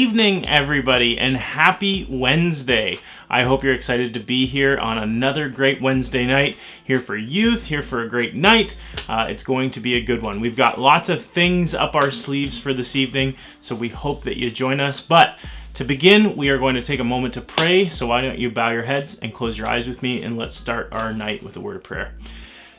evening, everybody, and happy Wednesday. I hope you're excited to be here on another great Wednesday night. Here for youth, here for a great night. It's going to be a good one. We've got lots of things up our sleeves for this evening, so we hope that you join us. But to begin, we are going to take a moment to pray, so why don't you bow your heads and close your eyes with me, and let's start our night with a word of prayer.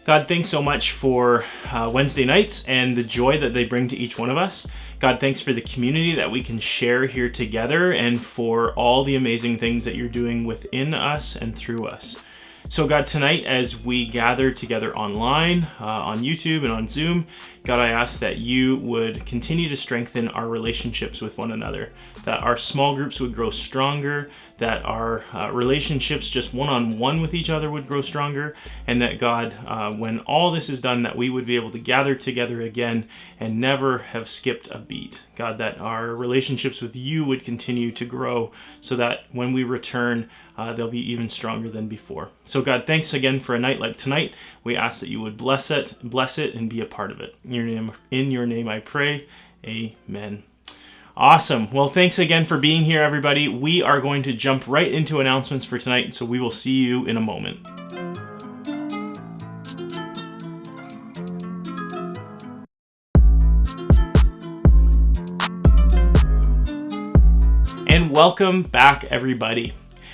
God, thanks so much for Wednesday nights and the joy that they bring to each one of us. God, thanks for the community that we can share here together and for all the amazing things that you're doing within us and through us. So God, tonight as we gather together online, on YouTube and on Zoom, God, I ask that you would continue to strengthen our relationships with one another, that our small groups would grow stronger, that our relationships just one-on-one with each other would grow stronger, and that God, when all this is done, that we would be able to gather together again and never have skipped a beat. God, that our relationships with you would continue to grow so that when we return, they'll be even stronger than before. So God, thanks again for a night like tonight. We ask that you would bless it, and be a part of it. In your name I pray, amen. Awesome. Well, thanks again for being here, everybody. We are going to jump right into announcements for tonight, so we will see you in a moment. And welcome back, everybody.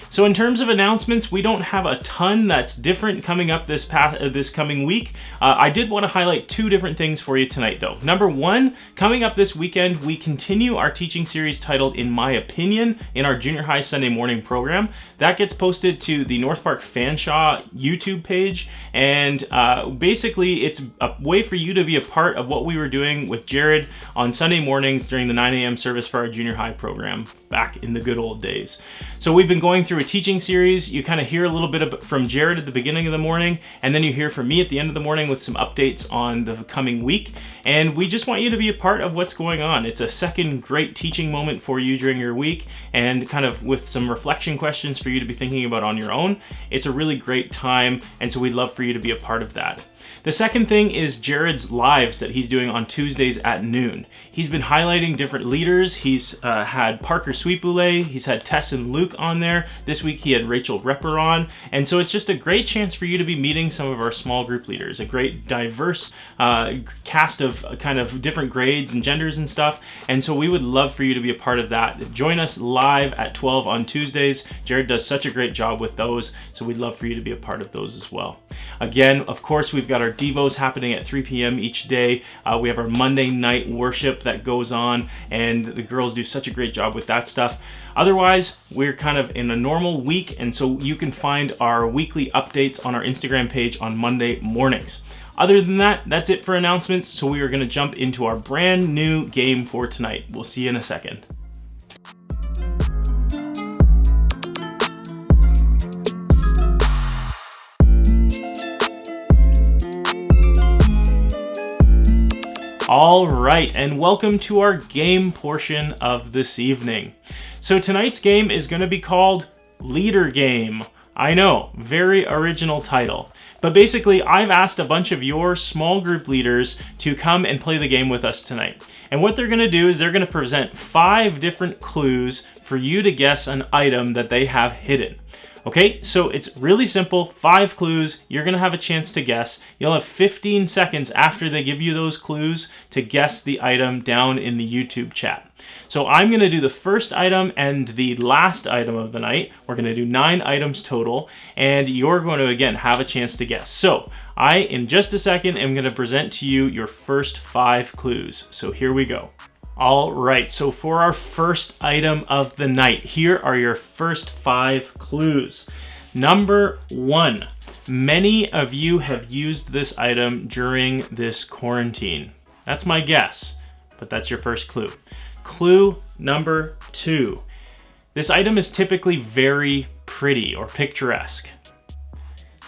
So in terms of announcements, we don't have a ton that's different coming up this coming week. I did want to highlight two different things for you tonight, though. Number one, coming up this weekend, we continue our teaching series titled In My Opinion in our junior high Sunday morning program. That gets posted to the North Park Fanshawe YouTube page, and basically it's a way for you to be a part of what we were doing with Jared on Sunday mornings during the 9 a.m. service for our junior high program back in the good old days. So we've been going through a teaching series. You kind of hear a little bit from Jared at the beginning of the morning, and then you hear from me at the end of the morning with some updates on the coming week. And we just want you to be a part of what's going on. It's a second great teaching moment for you during your week, and kind of with some reflection questions for you to be thinking about on your own. It's a really great time, and so we'd love for you to be a part of that. The second thing is Jared's lives that he's doing on Tuesdays at noon. He's been highlighting different leaders. He's had Parker Sweetboulay, he's had Tess and Luke on there. This week he had Rachel Repper on. And so it's just a great chance for you to be meeting some of our small group leaders, a great diverse cast of kind of different grades and genders and stuff. And so we would love for you to be a part of that. Join us live at 12 on Tuesdays. Jared does such a great job with those, so we'd love for you to be a part of those as well. Again, of course, we've got our Devos happening at 3 p.m. each day. We have our Monday night worship that goes on, and the girls do such a great job with that stuff. Otherwise, we're kind of in a normal week, and so you can find our weekly updates on our Instagram page on Monday mornings. Other than that, that's it for announcements, so we are going to jump into our brand new game for tonight. We'll see you in a second. All right, and welcome to our game portion of this evening. So tonight's game is going to be called Leader Game. I know, very original title. But basically, I've asked a bunch of your small group leaders to come and play the game with us tonight. And what they're going to do is they're going to present 5 different clues for you to guess an item that they have hidden. Okay, so it's really simple, 5 clues, you're gonna have a chance to guess. You'll have 15 seconds after they give you those clues to guess the item down in the YouTube chat. So I'm gonna do the first item and the last item of the night. We're gonna do 9 items total, and you're going to, again, have a chance to guess. So in just a second, am gonna present to you your first 5 clues. So here we go. All right, so for our first item of the night, here are your first 5 clues. Number 1, many of you have used this item during this quarantine. That's my guess, but that's your first clue. Clue number 2, this item is typically very pretty or picturesque.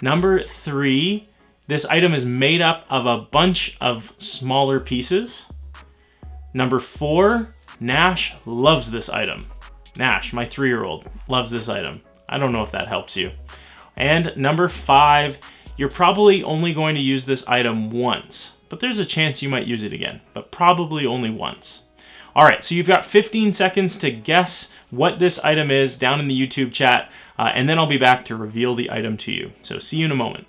Number 3, this item is made up of a bunch of smaller pieces. Number 4, Nash loves this item. Nash, my 3-year-old, loves this item. I don't know if that helps you. And number 5, you're probably only going to use this item once, but there's a chance you might use it again, but probably only once. All right, so you've got 15 seconds to guess what this item is down in the YouTube chat, and then I'll be back to reveal the item to you. So see you in a moment.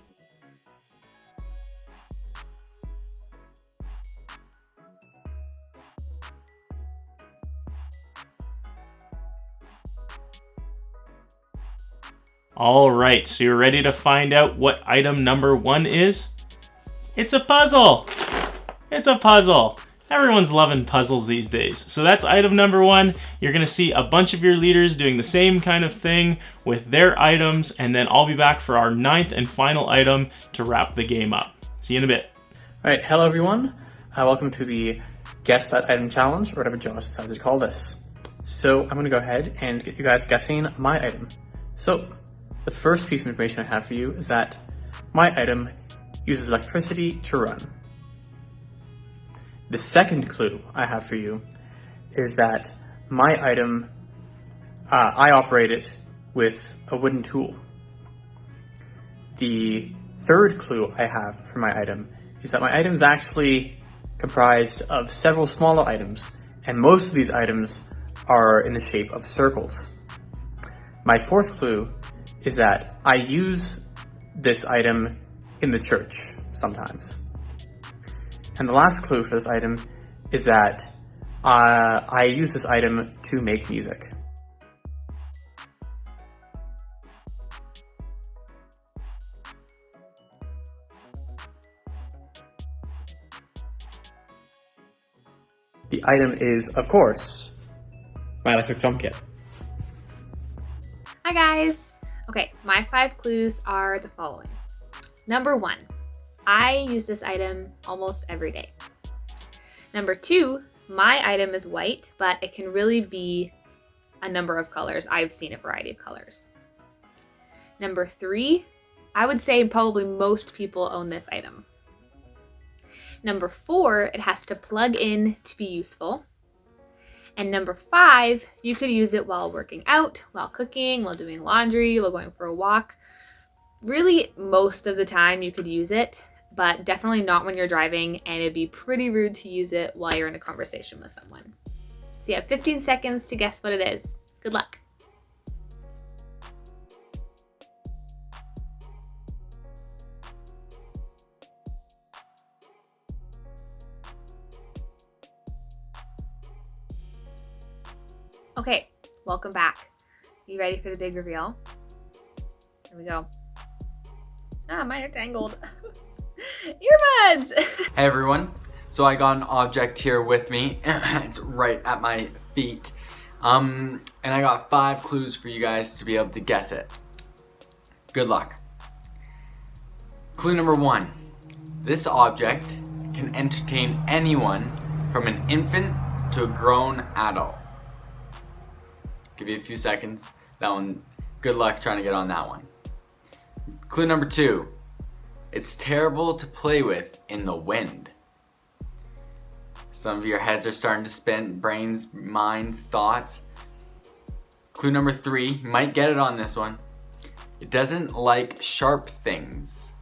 All right, so you're ready to find out what item number 1 is? It's a puzzle. It's a puzzle. Everyone's loving puzzles these days. So that's item number 1. You're gonna see a bunch of your leaders doing the same kind of thing with their items, and then I'll be back for our 9th and final item to wrap the game up. See you in a bit. All right, hello everyone. Welcome to the Guess That Item Challenge, or whatever Josh decided to call this. So I'm gonna go ahead and get you guys guessing my item. So the first piece of information I have for you is that my item uses electricity to run. The second clue I have for you is that my item, I operate it with a wooden tool. The third clue I have for my item is that my item is actually comprised of several smaller items, and most of these items are in the shape of circles. My fourth clue is that I use this item in the church sometimes. And the last clue for this item is that I use this item to make music. The item is, of course, my electric drum kit. Hi guys! Okay, my 5 clues are the following. Number 1, I use this item almost every day. Number 2, my item is white, but it can really be a number of colors. I've seen a variety of colors. Number 3, I would say probably most people own this item. Number 4, it has to plug in to be useful. And number 5, you could use it while working out, while cooking, while doing laundry, while going for a walk. Really, most of the time you could use it, but definitely not when you're driving, and it'd be pretty rude to use it while you're in a conversation with someone. So you have 15 seconds to guess what it is. Good luck. Okay, welcome back. You ready for the big reveal? Here we go. Mine are tangled. Earbuds! Hey everyone, so I got an object here with me. It's right at my feet. And I got 5 clues for you guys to be able to guess it. Good luck. Clue number 1. This object can entertain anyone from an infant to a grown adult. Give you a few seconds. That one, good luck trying to get on that one. Clue number 2. It's terrible to play with in the wind. Some of your heads are starting to spin, brains, minds, thoughts. Clue number 3, you might get it on this one. It doesn't like sharp things.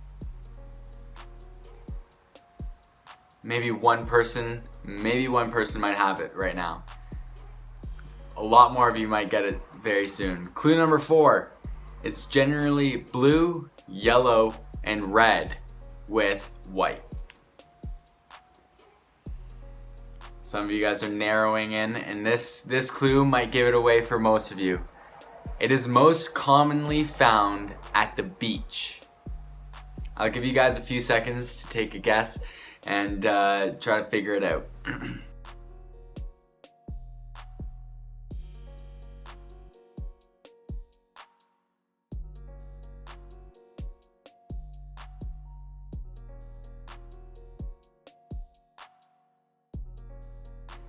Maybe one person might have it right now. A lot more of you might get it very soon. Clue number 4, it's generally blue, yellow, and red with white. Some of you guys are narrowing in, and this clue might give it away for most of you. It is most commonly found at the beach. I'll give you guys a few seconds to take a guess and try to figure it out.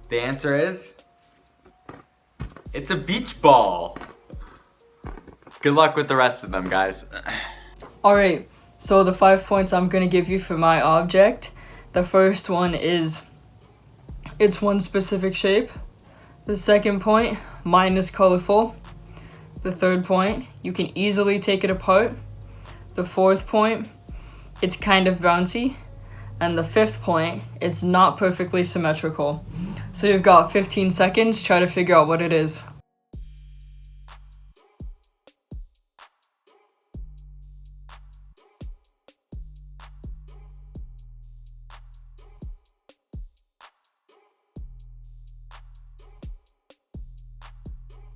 The answer is, it's a beach ball. Good luck with the rest of them, guys. Alright, so the 5 points I'm gonna give you for my object. The first one is, it's one specific shape. The second point, mine is colorful. The third point, you can easily take it apart. The fourth point, it's kind of bouncy. And the fifth point, it's not perfectly symmetrical. So you've got 15 seconds. Try to figure out what it is.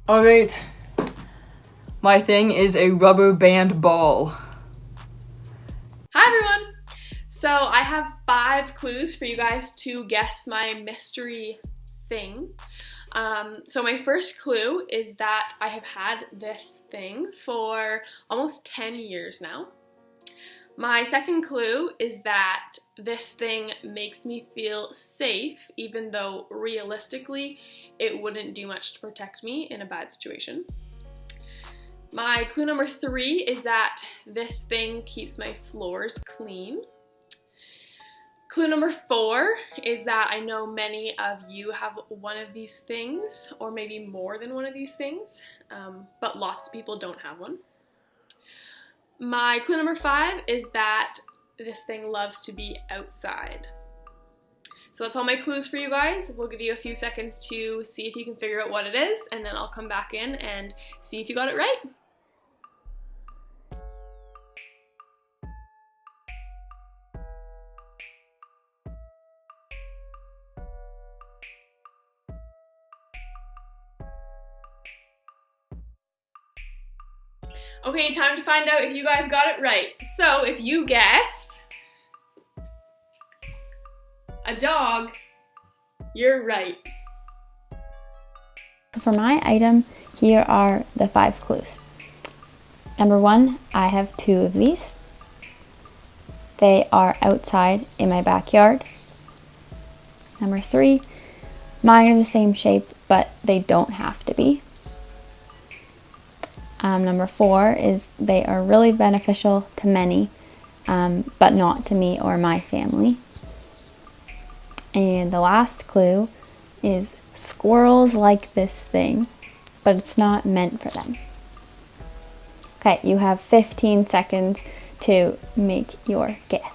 Alright. My thing is a rubber band ball. Hi everyone! So I have 5 clues for you guys to guess my mystery thing. So my first clue is that I have had this thing for almost 10 years now. My second clue is that this thing makes me feel safe, even though realistically it wouldn't do much to protect me in a bad situation. My clue number 3 is that this thing keeps my floors clean. Clue number 4 is that I know many of you have one of these things, or maybe more than one of these things, but lots of people don't have one. My clue number 5 is that this thing loves to be outside. So that's all my clues for you guys. We'll give you a few seconds to see if you can figure out what it is, and then I'll come back in and see if you got it right. Okay, time to find out if you guys got it right. So, if you guessed a dog, you're right. For my item, here are the 5 clues. Number 1, I have 2 of these. They are outside in my backyard. Number 3, mine are the same shape, but they don't have to be. Number 4 is they are really beneficial to many, but not to me or my family. And the last clue is squirrels like this thing, but it's not meant for them. Okay, you have 15 seconds to make your guess.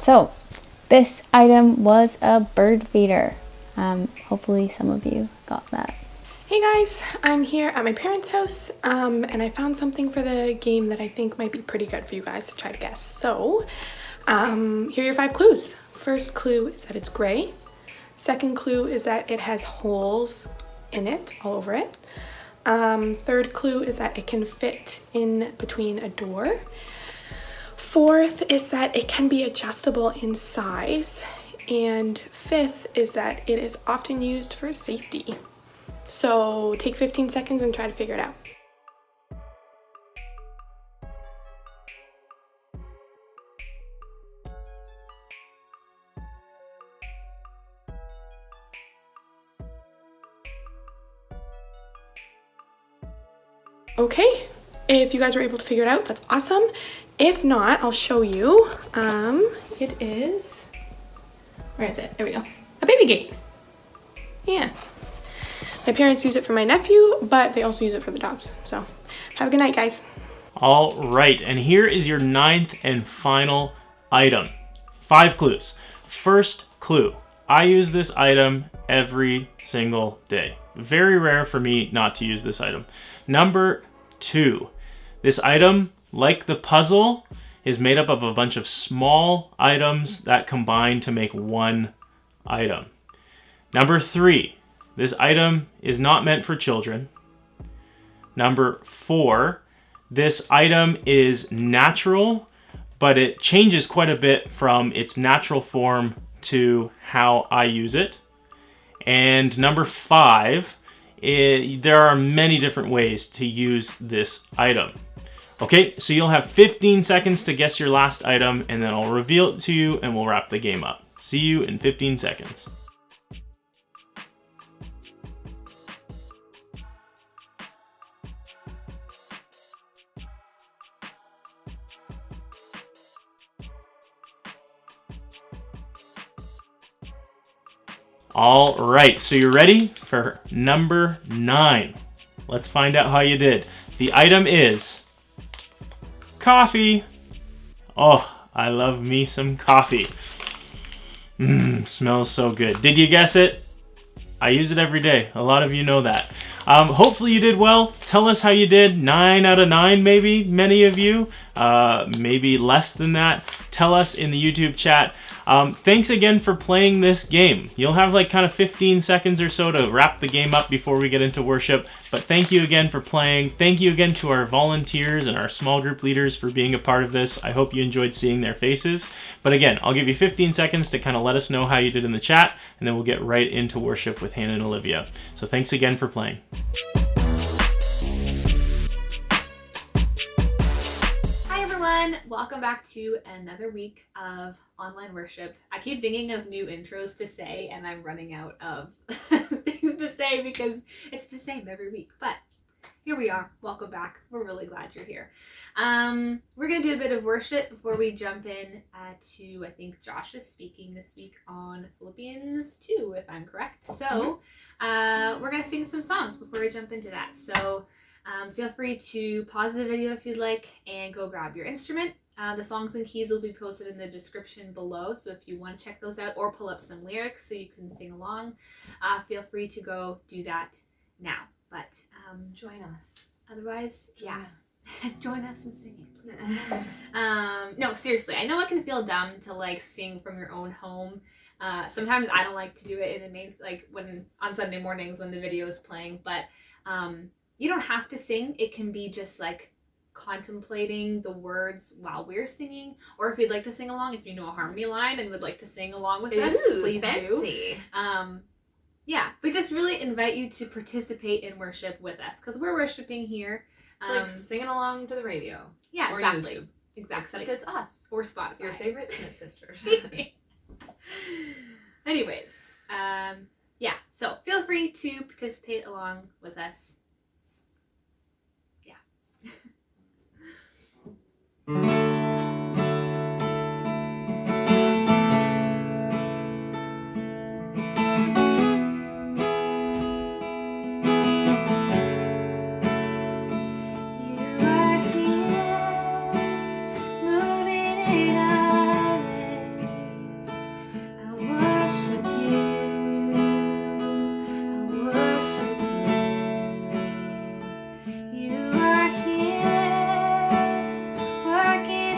So, this item was a bird feeder. Hopefully some of you got that. Hey guys, I'm here at my parents' house and I found something for the game that I think might be pretty good for you guys to try to guess. So, here are your 5 clues. First clue is that it's gray. Second clue is that it has holes in it, all over it. Third clue is that it can fit in between a door. Fourth is that it can be adjustable in size. And fifth is that it is often used for safety. So take 15 seconds and try to figure it out. Okay, if you guys were able to figure it out, that's awesome. If not, I'll show you. It is, where is it? There we go. A baby gate. Yeah. My parents use it for my nephew, but they also use it for the dogs. So have a good night, guys. All right, and here is your 9th and final item. 5 clues. First clue. I use this item every single day. Very rare for me not to use this item. Number 2. This item, like the puzzle, is made up of a bunch of small items that combine to make one item. Number 3. This item is not meant for children. Number 4. This item is natural, but it changes quite a bit from its natural form to how I use it. And number 5, there are many different ways to use this item. Okay, so you'll have 15 seconds to guess your last item, and then I'll reveal it to you and we'll wrap the game up. See you in 15 seconds. All right, so you're ready for number 9. Let's find out how you did. The item is coffee. Oh, I love me some coffee. Smells so good. Did you guess it? I use it every day. A lot of you know that. Hopefully you did well. Tell us how you did. 9 out of 9 maybe, many of you. Maybe less than that. Tell us in the YouTube chat. Thanks again for playing this game. You'll have like kind of 15 seconds or so to wrap the game up before we get into worship. But thank you again for playing. Thank you again to our volunteers and our small group leaders for being a part of this. I hope you enjoyed seeing their faces. But again, I'll give you 15 seconds to kind of let us know how you did in the chat, and then we'll get right into worship with Hannah and Olivia. So thanks again for playing. Hi everyone, welcome back to another week of online worship. I keep thinking of new intros to say and I'm running out of things to say because it's the same every week, but here we are. Welcome back. We're really glad you're here. We're going to do a bit of worship before we jump in to, I think Josh is speaking this week on Philippians 2, if I'm correct. So we're going to sing some songs before we jump into that. So feel free to pause the video if you'd like and go grab your instrument. The songs and keys will be posted in the description below, so if you want to check those out or pull up some lyrics so you can sing along, feel free to go do that now. But join us. Otherwise, join us in singing, please. No, seriously, I know it can feel dumb to like sing from your own home. Sometimes I don't like to do it in the main, like when on Sunday mornings when the video is playing, but you don't have to sing. It can be just like contemplating the words while we're singing, or if you'd like to sing along, if you know a harmony line and would like to sing along with us, please fancy. do. We just really invite you to participate in worship with us because we're worshiping here. It's like singing along to the radio. Yeah, or exactly. YouTube. Exactly. Except it's us. Or Spotify. Your favorite Smith sisters. Anyways, so feel free to participate along with us. Working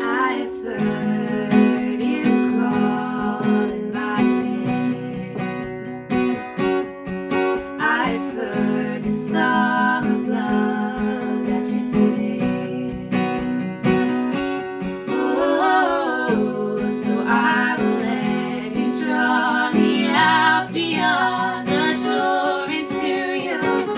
I've heard you calling my name. I've heard the song of love that you sing. Oh, so I will let you draw me out beyond the shore into your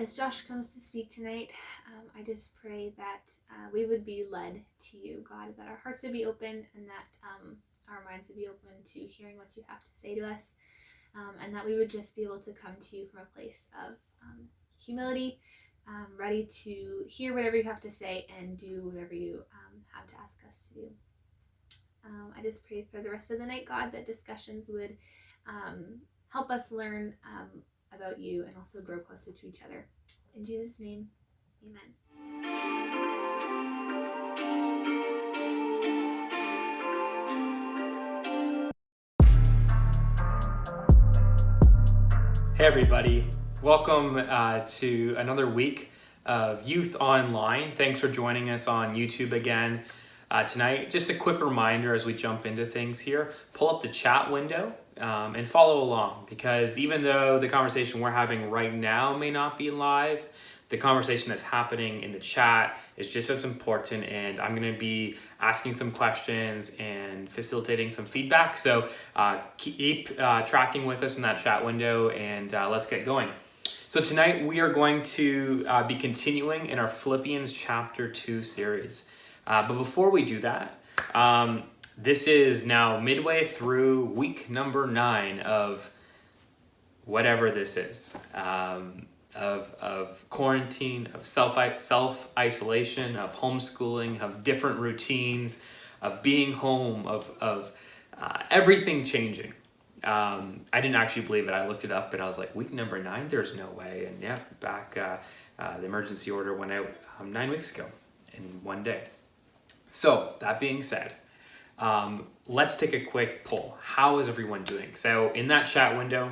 as Josh comes to speak tonight, I just pray that we would be led to you, God, that our hearts would be open and that our minds would be open to hearing what you have to say to us, and that we would just be able to come to you from a place of humility, ready to hear whatever you have to say and do whatever you have to ask us to do. I just pray for the rest of the night, God, that discussions would help us learn about you and also grow closer to each other. In Jesus' name, amen. Hey everybody, welcome to another week of Youth Online. Thanks for joining us on YouTube again tonight. Just a quick reminder as we jump into things here, pull up the chat window and follow along, because even though the conversation we're having right now may not be live, the conversation that's happening in the chat is just as important, and I'm going to be asking some questions and facilitating some feedback. So keep tracking with us in that chat window, and let's get going. So tonight we are going to be continuing in our Philippians chapter 2 series. But before we do that, this is now midway through week number 9 of whatever this is. Of quarantine, of self-isolation, of homeschooling, of different routines, of being home, of everything changing. I didn't actually believe it. I looked it up and I was like, week number 9? There's no way. And yeah, back, the emergency order went out 9 weeks ago in one day. So that being said, let's take a quick poll. How is everyone doing? So in that chat window,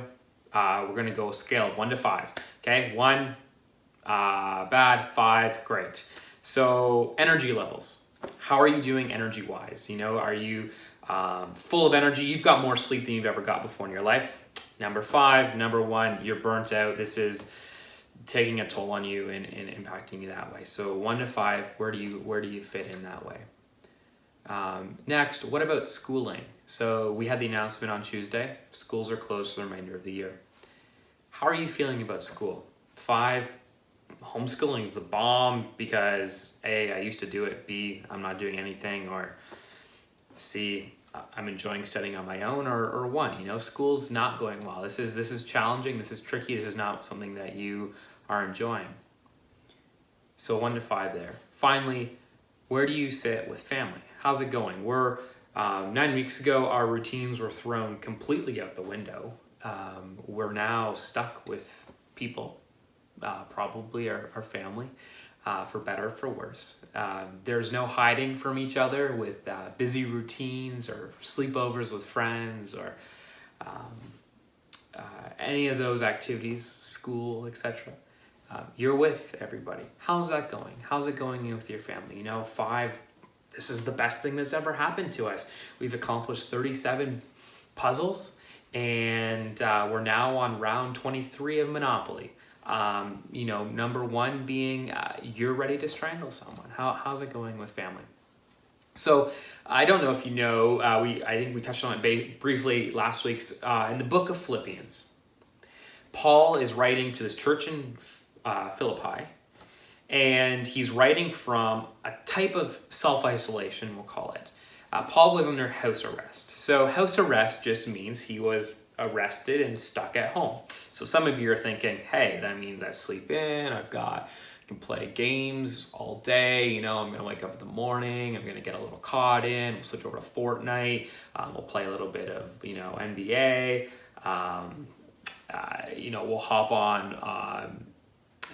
we're going to go scale of 1 to 5. Okay, 1, bad, 5, great. So energy levels. How are you doing energy-wise? You know, are you full of energy? You've got more sleep than you've ever got before in your life. Number 5, number 1, you're burnt out. This is taking a toll on you and impacting you that way. So 1 to 5, where do you fit in that way? Next, what about schooling? So we had the announcement on Tuesday. Schools are closed for the remainder of the year. How are you feeling about school? 5, homeschooling is the bomb because A, I used to do it. B, I'm not doing anything. Or C, I'm enjoying studying on my own. Or 1, you know, school's not going well. This is challenging. This is tricky. This is not something that you are enjoying. So 1 to 5 there. Finally, where do you sit with family? How's it going? We're 9 weeks ago, our routines were thrown completely out the window. We're now stuck with people, probably our family, for better or for worse. There's no hiding from each other with busy routines or sleepovers with friends or any of those activities, school, etc. You're with everybody. How's that going? How's it going with your family? You know, 5, this is the best thing that's ever happened to us. We've accomplished 37 puzzles, and we're now on round 23 of Monopoly. You know, number 1 being you're ready to strangle someone. How's it going with family? So I don't know if you know, I think we touched on it briefly last week's in the book of Philippians. Paul is writing to this church in Philippi, and he's writing from a type of self-isolation, we'll call it. Paul was under house arrest. So house arrest just means he was arrested and stuck at home. So some of you are thinking, hey, that means I sleep in, I can play games all day, you know, I'm gonna wake up in the morning, I'm gonna get a little COD in, we'll switch over to Fortnite, we'll play a little bit of, you know, NBA, you know, we'll hop on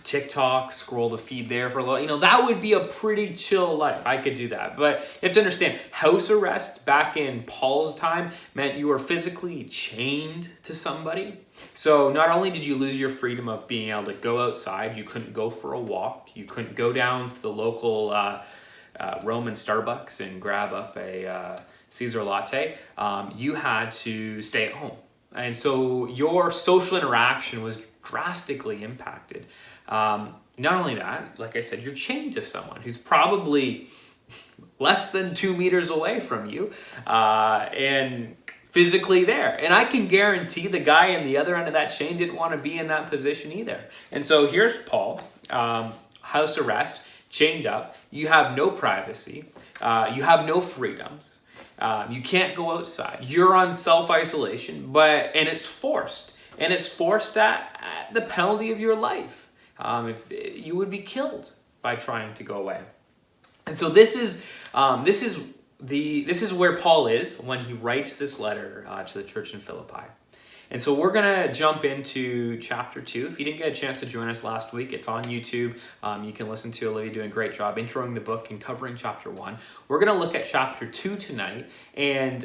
TikTok, scroll the feed there for a little, you know, that would be a pretty chill life. I could do that. But you have to understand, house arrest back in Paul's time meant you were physically chained to somebody. So not only did you lose your freedom of being able to go outside, you couldn't go for a walk, you couldn't go down to the local Roman Starbucks and grab up a Caesar latte, you had to stay at home. And so your social interaction was drastically impacted. Not only that, like I said, you're chained to someone who's probably less than 2 meters away from you. And physically there. And I can guarantee the guy in the other end of that chain didn't want to be in that position either. And so here's Paul, house arrest, chained up. You have no privacy. You have no freedoms. You can't go outside. You're on self-isolation, and it's forced. And it's forced at the penalty of your life. If you would be killed by trying to go away. And so this is where Paul is when he writes this letter to the church in Philippi. And so we're going to jump into chapter 2. If you didn't get a chance to join us last week, it's on YouTube. You can listen to Olivia doing a great job introing the book and covering chapter 1. We're going to look at chapter 2 tonight and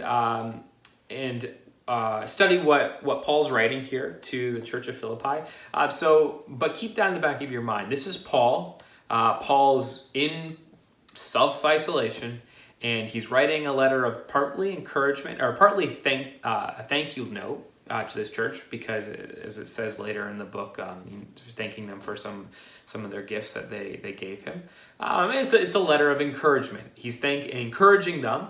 study what Paul's writing here to the church of Philippi. But keep that in the back of your mind. This is Paul. Paul's in self-isolation, and he's writing a letter of partly encouragement or partly a thank you note to this church, because as it says later in the book, he's thanking them for some of their gifts that they gave him. It's a letter of encouragement. He's encouraging them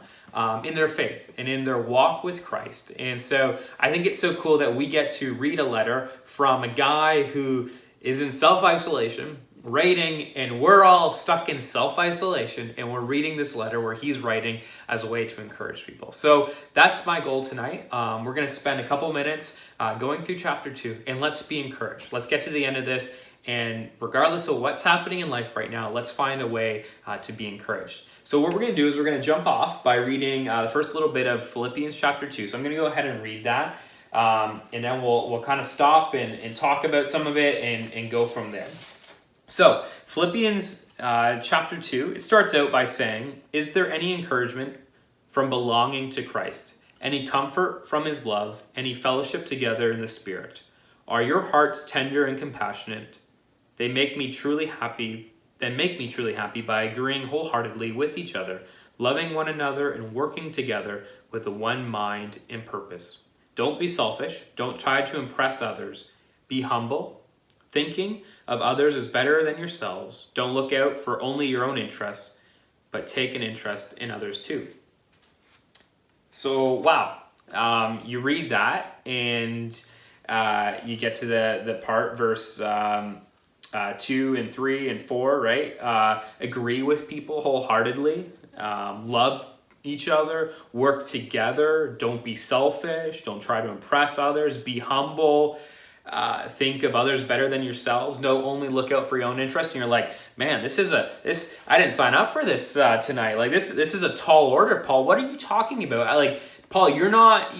in their faith and in their walk with Christ. And so I think it's so cool that we get to read a letter from a guy who is in self-isolation, writing, and we're all stuck in self-isolation, and we're reading this letter where he's writing as a way to encourage people. So that's my goal tonight. We're going to spend a couple minutes going through chapter 2, and let's be encouraged. Let's get to the end of this, and regardless of what's happening in life right now, let's find a way to be encouraged. So what we're going to do is we're going to jump off by reading the first little bit of Philippians chapter 2. So I'm going to go ahead and read that, and then we'll kind of stop and talk about some of it and go from there. So, Philippians chapter 2, it starts out by saying, "Is there any encouragement from belonging to Christ? Any comfort from his love? Any fellowship together in the Spirit? Are your hearts tender and compassionate? Then make me truly happy by agreeing wholeheartedly with each other, loving one another and working together with a one mind and purpose. Don't be selfish. Don't try to impress others. Be humble, thinking of others as better than yourselves. Don't look out for only your own interests, but take an interest in others too." So, wow. You read that, and you get to the part, verse 2 and 3 and 4, right? Agree with people wholeheartedly. Love each other. Work together. Don't be selfish. Don't try to impress others. Be humble. Think of others better than yourselves. Don't only look out for your own interests. And you're like, man, I didn't sign up for this tonight. Like this is a tall order, Paul. What are you talking about? Paul, you're not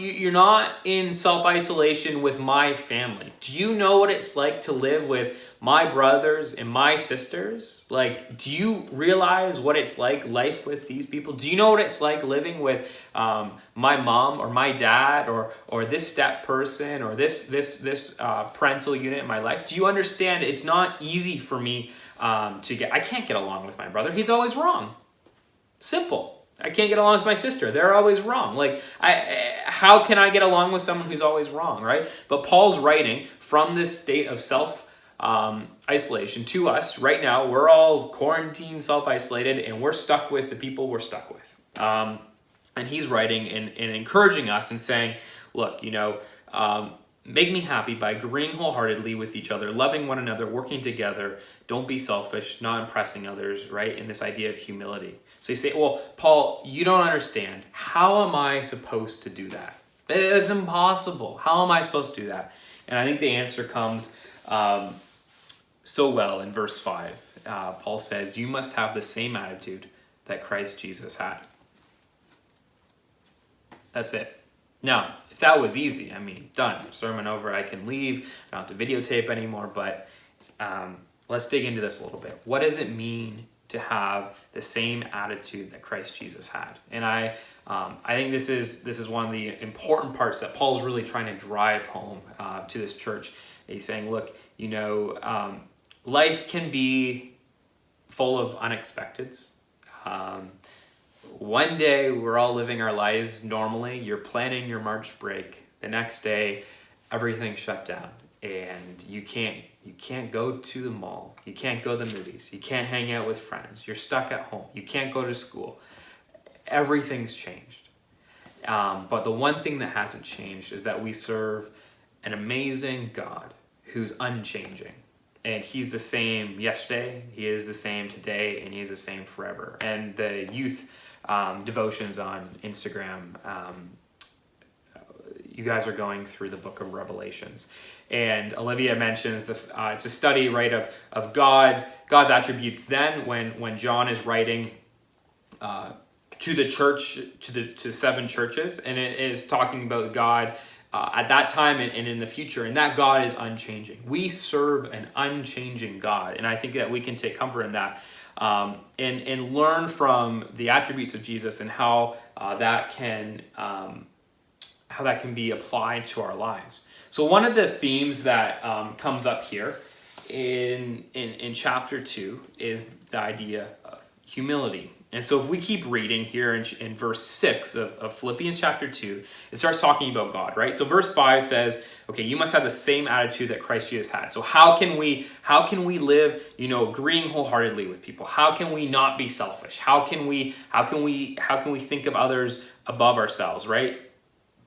in self-isolation with my family. Do you know what it's like to live with my brothers and my sisters? Do you realize what it's like, life with these people? Do you know what it's like living with my mom or my dad or this step person or this parental unit in my life? Do you understand it's not easy for me I can't get along with my brother. He's always wrong. Simple. I can't get along with my sister. They're always wrong. How can I get along with someone who's always wrong, right? But Paul's writing from this state of self-isolation to us right now. We're all quarantined, self-isolated, and we're stuck with the people we're stuck with. And he's writing and encouraging us and saying, look, make me happy by agreeing wholeheartedly with each other, loving one another, working together. Don't be selfish, not impressing others, right? And this idea of humility. So you say, well, Paul, you don't understand. How am I supposed to do that? It's impossible. How am I supposed to do that? And I think the answer comes so well in verse 5. Paul says, you must have the same attitude that Christ Jesus had. That's it. Now, if that was easy, done. Sermon over, I can leave. I don't have to videotape anymore, but let's dig into this a little bit. What does it mean to have the same attitude that Christ Jesus had? And I think this is one of the important parts that Paul's really trying to drive home to this church. He's saying, look, life can be full of unexpecteds. One day we're all living our lives normally. You're planning your March break. The next day, everything's shut down, and you can't go to the mall. You can't go to the movies. You can't hang out with friends. You're stuck at home. You can't go to school. Everything's changed. But the one thing that hasn't changed is that we serve an amazing God who's unchanging. And he's the same yesterday, he is the same today, and he's the same forever. And the youth devotions on Instagram, you guys are going through the book of Revelations. And Olivia mentions it's a study, right, of God's attributes then when John is writing to the church, to 7 churches, and it is talking about God at that time and in the future, and that God is unchanging. We serve an unchanging God, and I think that we can take comfort in that and learn from the attributes of Jesus and how that can be applied to our lives. So one of the themes that comes up here in chapter 2 is the idea of humility. And so if we keep reading here in verse 6 of Philippians chapter 2, it starts talking about God, right? So verse 5 says, okay, you must have the same attitude that Christ Jesus had. So how can we live, agreeing wholeheartedly with people? How can we not be selfish? How can we think of others above ourselves, right?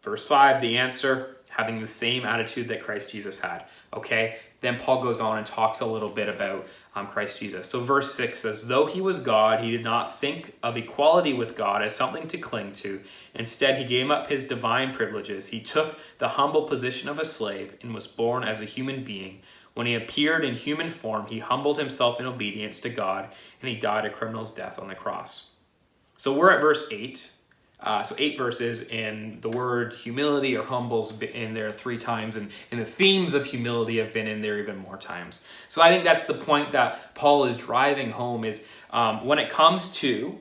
Verse 5, the answer, having the same attitude that Christ Jesus had. Okay, then Paul goes on and talks a little bit about Christ Jesus. So verse 6 says, though he was God, he did not think of equality with God as something to cling to. Instead, he gave up his divine privileges. He took the humble position of a slave and was born as a human being. When he appeared in human form, he humbled himself in obedience to God, and he died a criminal's death on the cross. So we're at verse 8. So 8 verses, and the word humility or humble's been in there 3 times, and the themes of humility have been in there even more times. So I think that's the point that Paul is driving home is when it comes to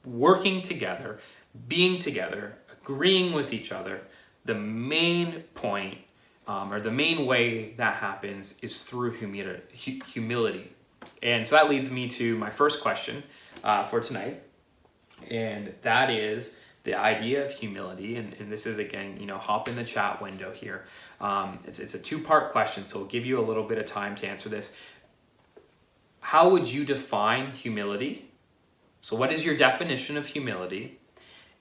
working together, being together, agreeing with each other, the main point or the main way that happens is through humility. And so that leads me to my first question for tonight, and that is the idea of humility. And this is, again, hop in the chat window here. It's a 2-part question, so we'll give you a little bit of time to answer this. How would you define humility? So what is your definition of humility?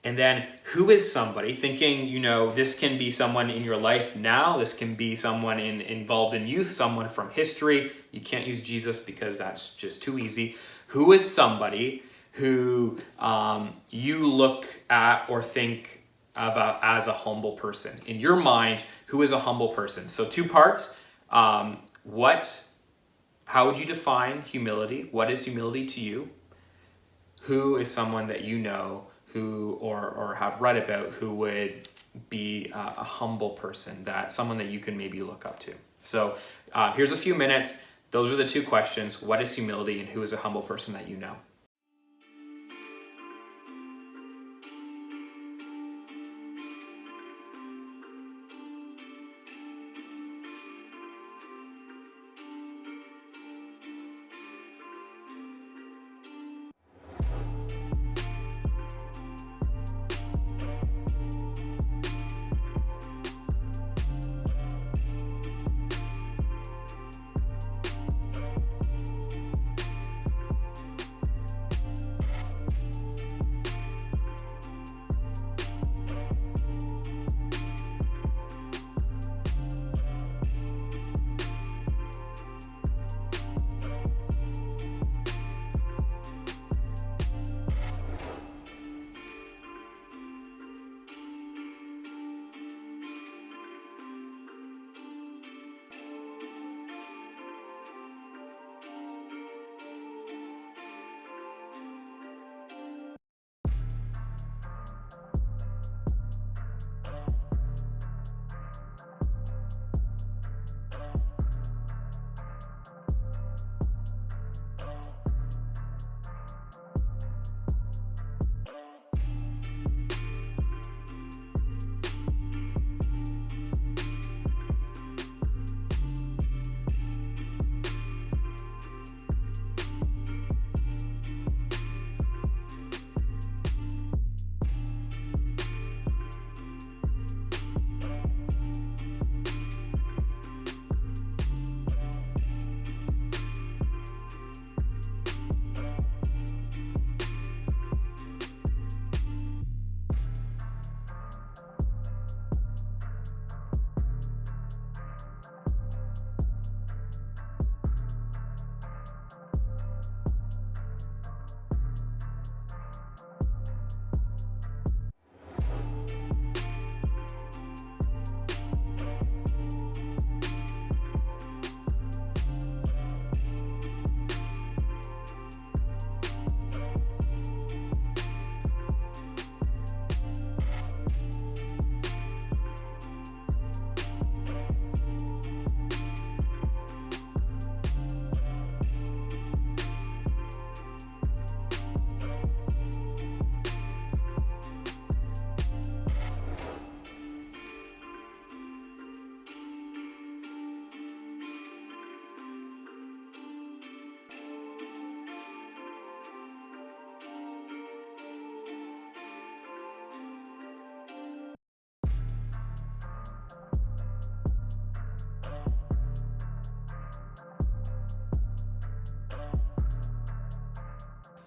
And then who is somebody, thinking, this can be someone in your life now, this can be someone involved in youth, someone from history. You can't use Jesus because that's just too easy. Who is somebody who you look at or think about as a humble person? In your mind, who is a humble person? So 2 parts. How would you define humility? What is humility to you? Who is someone that you know who or have read about who would be a humble person, someone that you can maybe look up to? So here's a few minutes. Those are the 2 questions. What is humility, and who is a humble person that you know?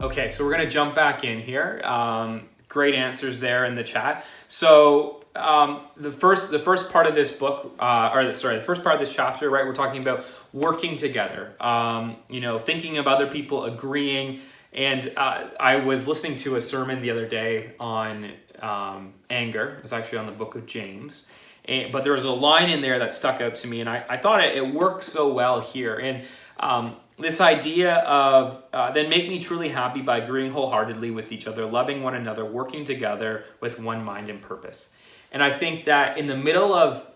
Okay, so we're going to jump back in here. Great answers there in the chat. So the first part of this book, the first part of this chapter, right? We're talking about working together. Thinking of other people, agreeing. And I was listening to a sermon the other day on anger. It was actually on the book of James. But there was a line in there that stuck out to me, and I thought it works so well here. And this idea of then make me truly happy by agreeing wholeheartedly with each other, loving one another, working together with one mind and purpose. And I think that in the middle of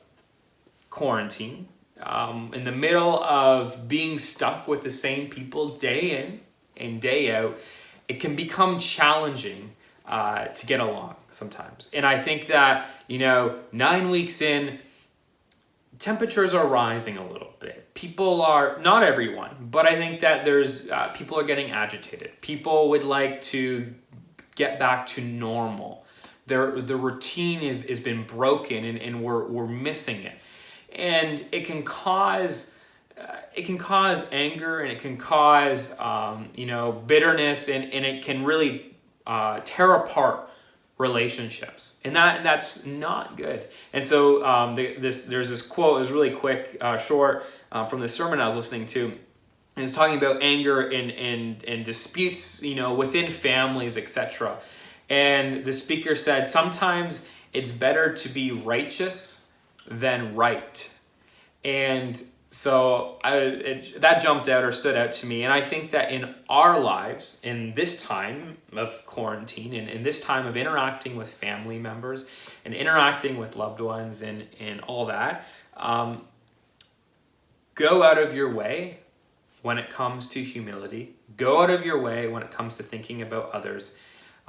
quarantine, in the middle of being stuck with the same people day in and day out, it can become challenging to get along sometimes. And I think that, 9 weeks in, temperatures are rising a little bit. People are, not everyone, but I think that there's, people are getting agitated. People would like to get back to normal. The routine is been broken and we're missing it. And it can cause anger, and it can cause, bitterness, and it can really tear apart relationships, and that's not good. And so there's this quote. It was really quick, short, from the sermon I was listening to, and it's talking about anger and disputes, within families, etc. And the speaker said, sometimes it's better to be righteous than right. And so that jumped out or stood out to me. And I think that in our lives, in this time of quarantine, and in this time of interacting with family members and interacting with loved ones and all that, go out of your way when it comes to humility. Go out of your way when it comes to thinking about others.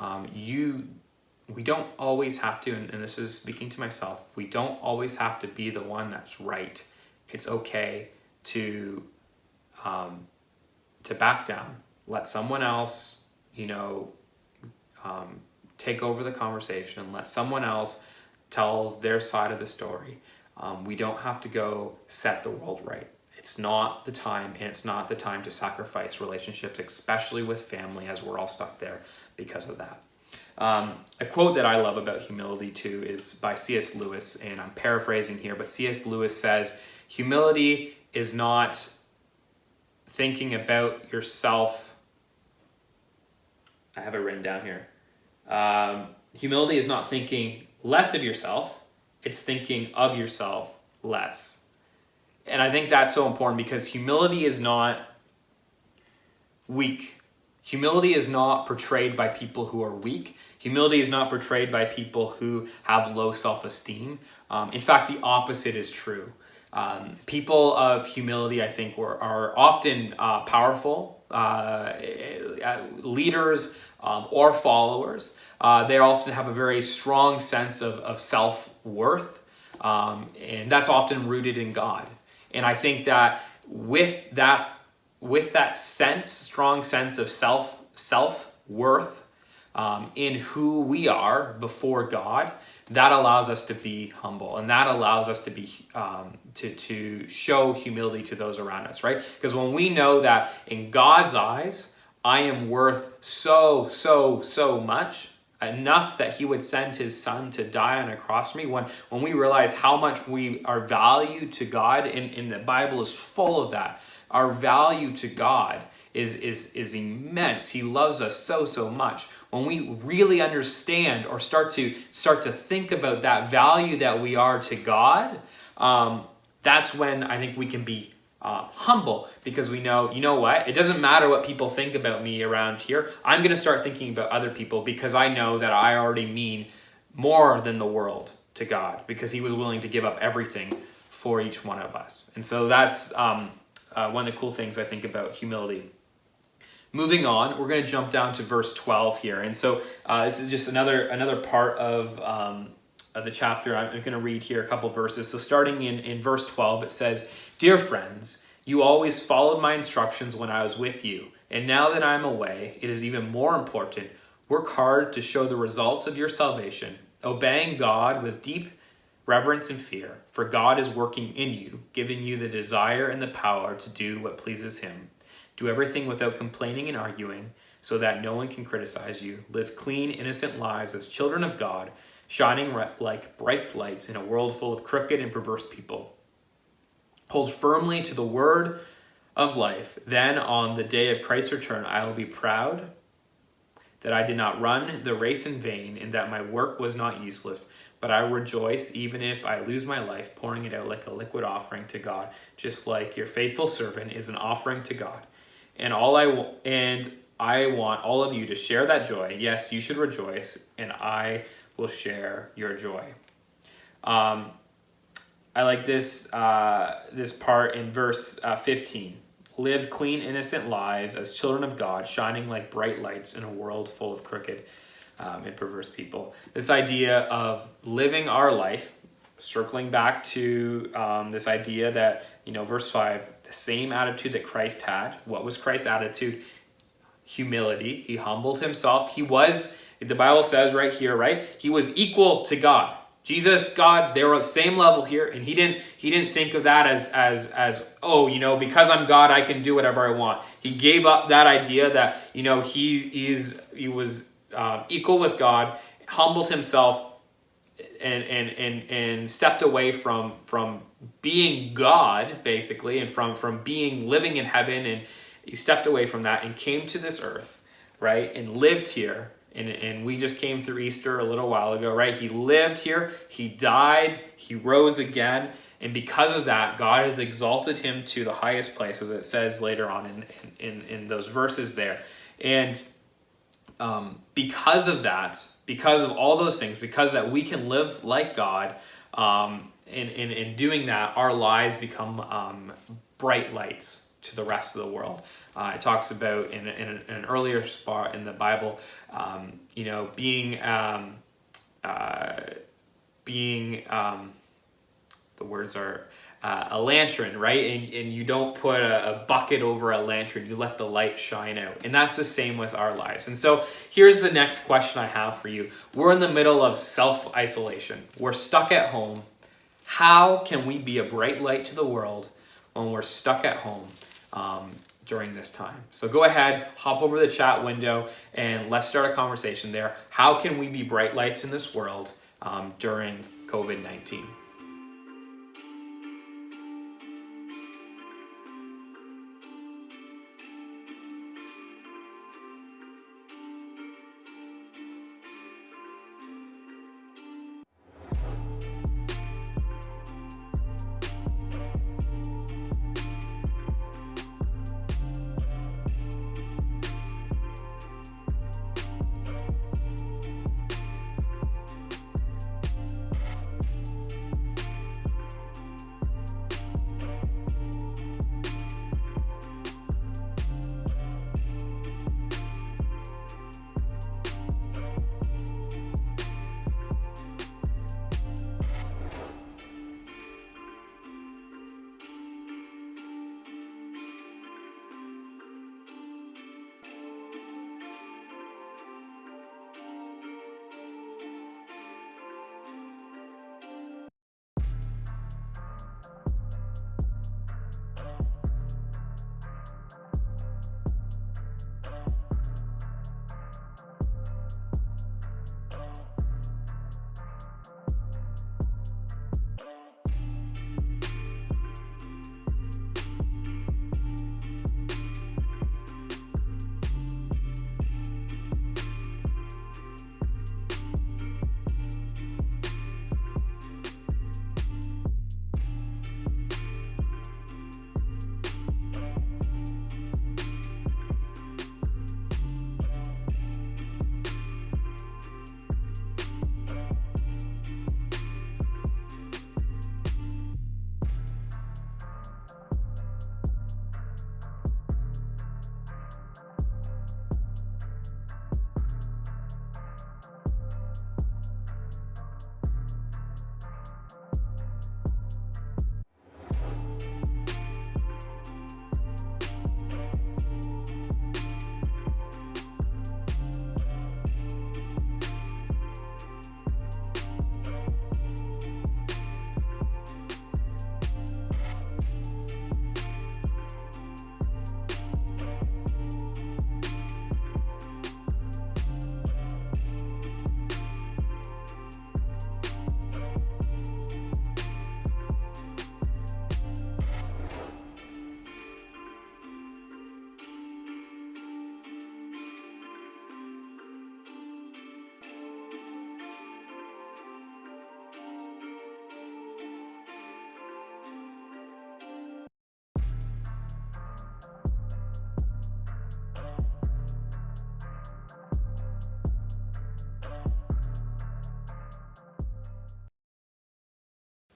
We don't always have to, and this is speaking to myself, we don't always have to be the one that's right. It's okay to back down. Let someone else, take over the conversation. Let someone else tell their side of the story. We don't have to go set the world right. It's not the time, and it's not the time to sacrifice relationships, especially with family, as we're all stuck there because of that. A quote that I love about humility too is by C.S. Lewis, and I'm paraphrasing here, but C.S. Lewis says, humility is not thinking about yourself. I have it written down here. Humility is not thinking less of yourself. It's thinking of yourself less. And I think that's so important, because humility is not weak. Humility is not portrayed by people who are weak. Humility is not portrayed by people who have low self-esteem. In fact, the opposite is true. People of humility, I think, are often powerful leaders or followers. They also have a very strong sense of self-worth, and that's often rooted in God. And I think that with that strong sense of self-worth in who we are before God, that allows us to be humble, and that allows us to be to show humility to those around us, right? Because when we know that in God's eyes, I am worth so much, enough that he would send his son to die on a cross for me, when we realize how much we are valued to God, and the Bible is full of that. Our value to God is immense. He loves us so much. When we really understand or start to think about that value that we are to God, that's when I think we can be humble, because we know, you know what? It doesn't matter what people think about me around here. I'm going to start thinking about other people, because I know that I already mean more than the world to God, because he was willing to give up everything for each one of us. And so that's one of the cool things I think about humility. Moving on, we're going to jump down to verse 12 here. And so this is just another part of the chapter. I'm going to read here a couple verses. So starting in verse 12, it says, "Dear friends, you always followed my instructions when I was with you. And now that I'm away, it is even more important. Work hard to show the results of your salvation, obeying God with deep reverence and fear. For God is working in you, giving you the desire and the power to do what pleases him. Do everything without complaining and arguing, so that no one can criticize you. Live clean, innocent lives as children of God, shining like bright lights in a world full of crooked and perverse people. Hold firmly to the word of life. Then on the day of Christ's return, I will be proud that I did not run the race in vain and that my work was not useless, but I rejoice even if I lose my life, pouring it out like a liquid offering to God, just like your faithful servant is an offering to God. And I want all of you to share that joy. Yes, you should rejoice, and I will share your joy. I like this part in verse 15. Live clean, innocent lives as children of God, shining like bright lights in a world full of crooked and perverse people. This idea of living our life, circling back to this idea that, verse 5, the same attitude that Christ had. What was Christ's attitude? Humility. He humbled himself. He was, the Bible says right here, right? He was equal to God. Jesus, God, they were at the same level here, and he didn't think of that as oh, because I'm God, I can do whatever I want. He gave up that idea that he was equal with God, humbled himself, and stepped away from being God, basically, and from living in heaven, and he stepped away from that and came to this earth, right, and lived here. And we just came through Easter a little while ago, right? He lived here, he died, he rose again, and because of that, God has exalted him to the highest place, as it says later on in those verses there. And because of that, because of all those things, because that we can live like God, in doing that, our lives become bright lights to the rest of the world. It talks about in an earlier spot in the Bible, being the words are a lantern, right? And you don't put a bucket over a lantern, you let the light shine out. And that's the same with our lives. And so here's the next question I have for you. We're in the middle of self-isolation. We're stuck at home. How can we be a bright light to the world when we're stuck at home during this time? So go ahead, hop over the chat window, and let's start a conversation there. How can we be bright lights in this world during COVID-19?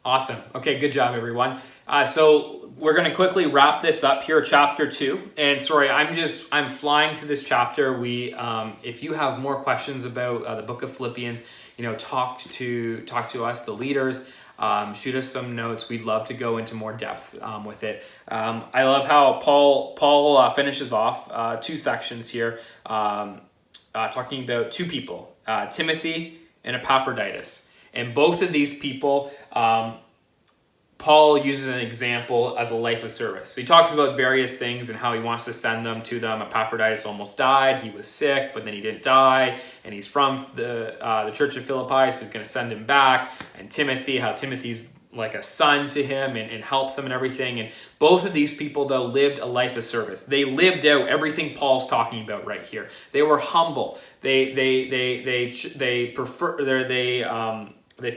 Awesome. Okay, good job, everyone. So we're going to quickly wrap this up here, chapter 2. And sorry, I'm flying through this chapter. If you have more questions about the book of Philippians, talk to us, the leaders. Shoot us some notes. We'd love to go into more depth with it. I love how Paul finishes off 2 sections here, talking about 2 people, Timothy and Epaphroditus. And both of these people, Paul uses an example as a life of service. So he talks about various things and how he wants to send them to them. Epaphroditus almost died. He was sick, but then he didn't die. And he's from the church of Philippi, so he's going to send him back. And Timothy, how Timothy's like a son to him and helps him and everything. And both of these people, though, lived a life of service. They lived out everything Paul's talking about right here. They were humble. They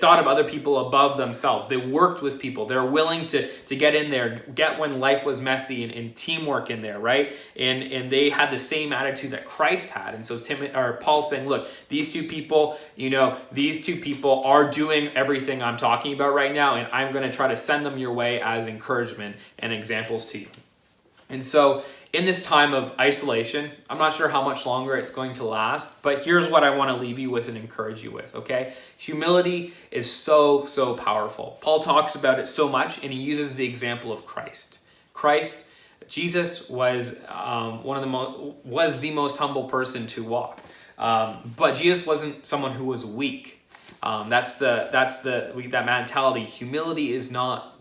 thought of other people above themselves. They worked with people. They're willing to get in there, get when life was messy, and teamwork in there, right? And they had the same attitude that Christ had. And so Paul's saying, look, these 2 people, these 2 people are doing everything I'm talking about right now, and I'm going to try to send them your way as encouragement and examples to you. And so in this time of isolation, I'm not sure how much longer it's going to last, but here's what I want to leave you with and encourage you with, okay? Humility is so, so powerful. Paul talks about it so much, and he uses the example of Christ. Jesus was was the most humble person to walk, but Jesus wasn't someone who was weak. That mentality. Humility is not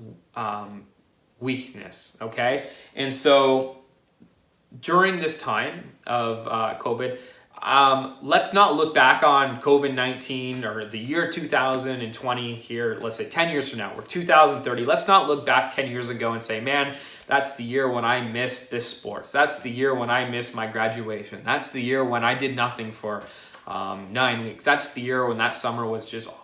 weakness, okay? And so during this time of COVID, let's not look back on COVID-19 or the year 2020 here, let's say 10 years from now, we're 2030. Let's not look back 10 years ago and say, man, that's the year when I missed this sports. That's the year when I missed my graduation. That's the year when I did nothing for 9 weeks. That's the year when that summer was just awful.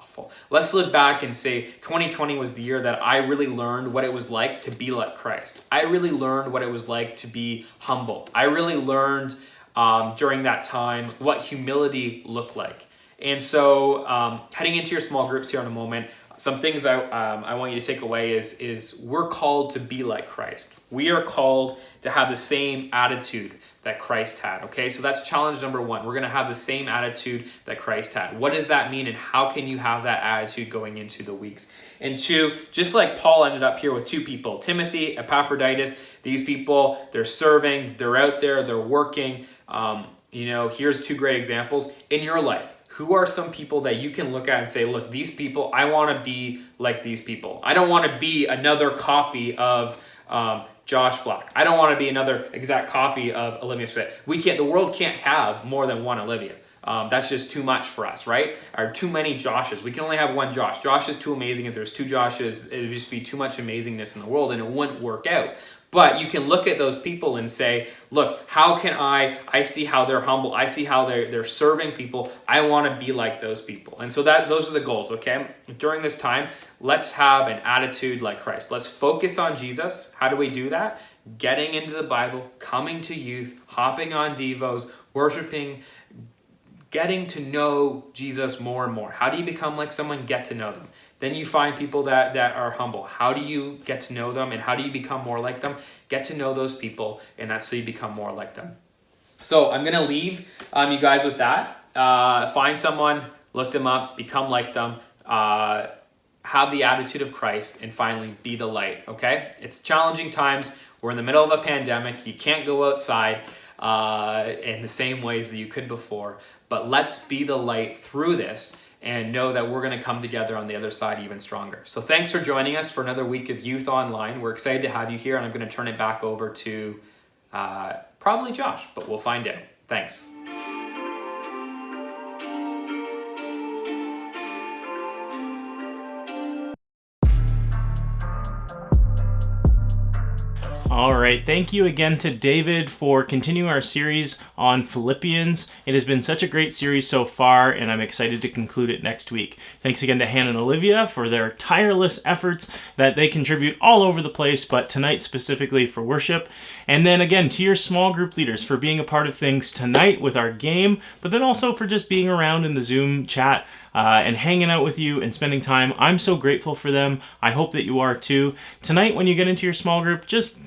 Let's look back and say 2020 was the year that I really learned what it was like to be like Christ. I really learned what it was like to be humble. I really learned during that time what humility looked like. And so heading into your small groups here in a moment, some things I want you to take away is we're called to be like Christ. We are called to have the same attitude that Christ had, okay? So that's challenge number 1. We're going to have the same attitude that Christ had. What does that mean, and how can you have that attitude going into the weeks? And 2, just like Paul ended up here with 2 people, Timothy, Epaphroditus, these people, they're serving, they're out there, they're working. Here's 2 great examples in your life. Who are some people that you can look at and say, look, these people, I want to be like these people. I don't want to be another copy of Josh Black. I don't want to be another exact copy of Olivia Smith. The world can't have more than one Olivia. That's just too much for us, right? Or too many Joshes. We can only have one Josh. Josh is too amazing. If there's 2 Joshes, it would just be too much amazingness in the world and it wouldn't work out. But you can look at those people and say, look, how can I see how they're humble. I see how they're serving people. I want to be like those people. And so those are the goals, okay? During this time, let's have an attitude like Christ. Let's focus on Jesus. How do we do that? Getting into the Bible, coming to youth, hopping on Devos, worshiping, getting to know Jesus more and more. How do you become like someone? Get to know them. Then you find people that are humble. How do you get to know them and how do you become more like them? Get to know those people, and that's so you become more like them. So I'm going to leave you guys with that. Find someone, look them up, become like them, have the attitude of Christ, and finally be the light, okay? It's challenging times. We're in the middle of a pandemic. You can't go outside in the same ways that you could before, but let's be the light through this and know that we're going to come together on the other side even stronger. So thanks for joining us for another week of Youth Online. We're excited to have you here, and I'm going to turn it back over to probably Josh, but we'll find out. Thanks. All right, thank you again to David for continuing our series on Philippians. It has been such a great series so far, and I'm excited to conclude it next week. Thanks again to Hannah and Olivia for their tireless efforts that they contribute all over the place, but tonight specifically for worship. And then again, to your small group leaders for being a part of things tonight with our game, but then also for just being around in the Zoom chat. and hanging out with you and spending time. I'm so grateful for them. I hope that you are too. Tonight, when you get into your small group, just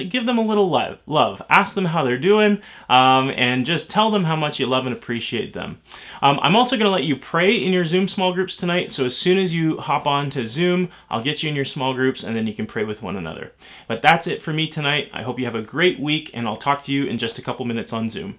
give them a little love. Ask them how they're doing, and just tell them how much you love and appreciate them. I'm also going to let you pray in your Zoom small groups tonight. So as soon as you hop on to Zoom, I'll get you in your small groups, and then you can pray with one another. But that's it for me tonight. I hope you have a great week, and I'll talk to you in just a couple minutes on Zoom.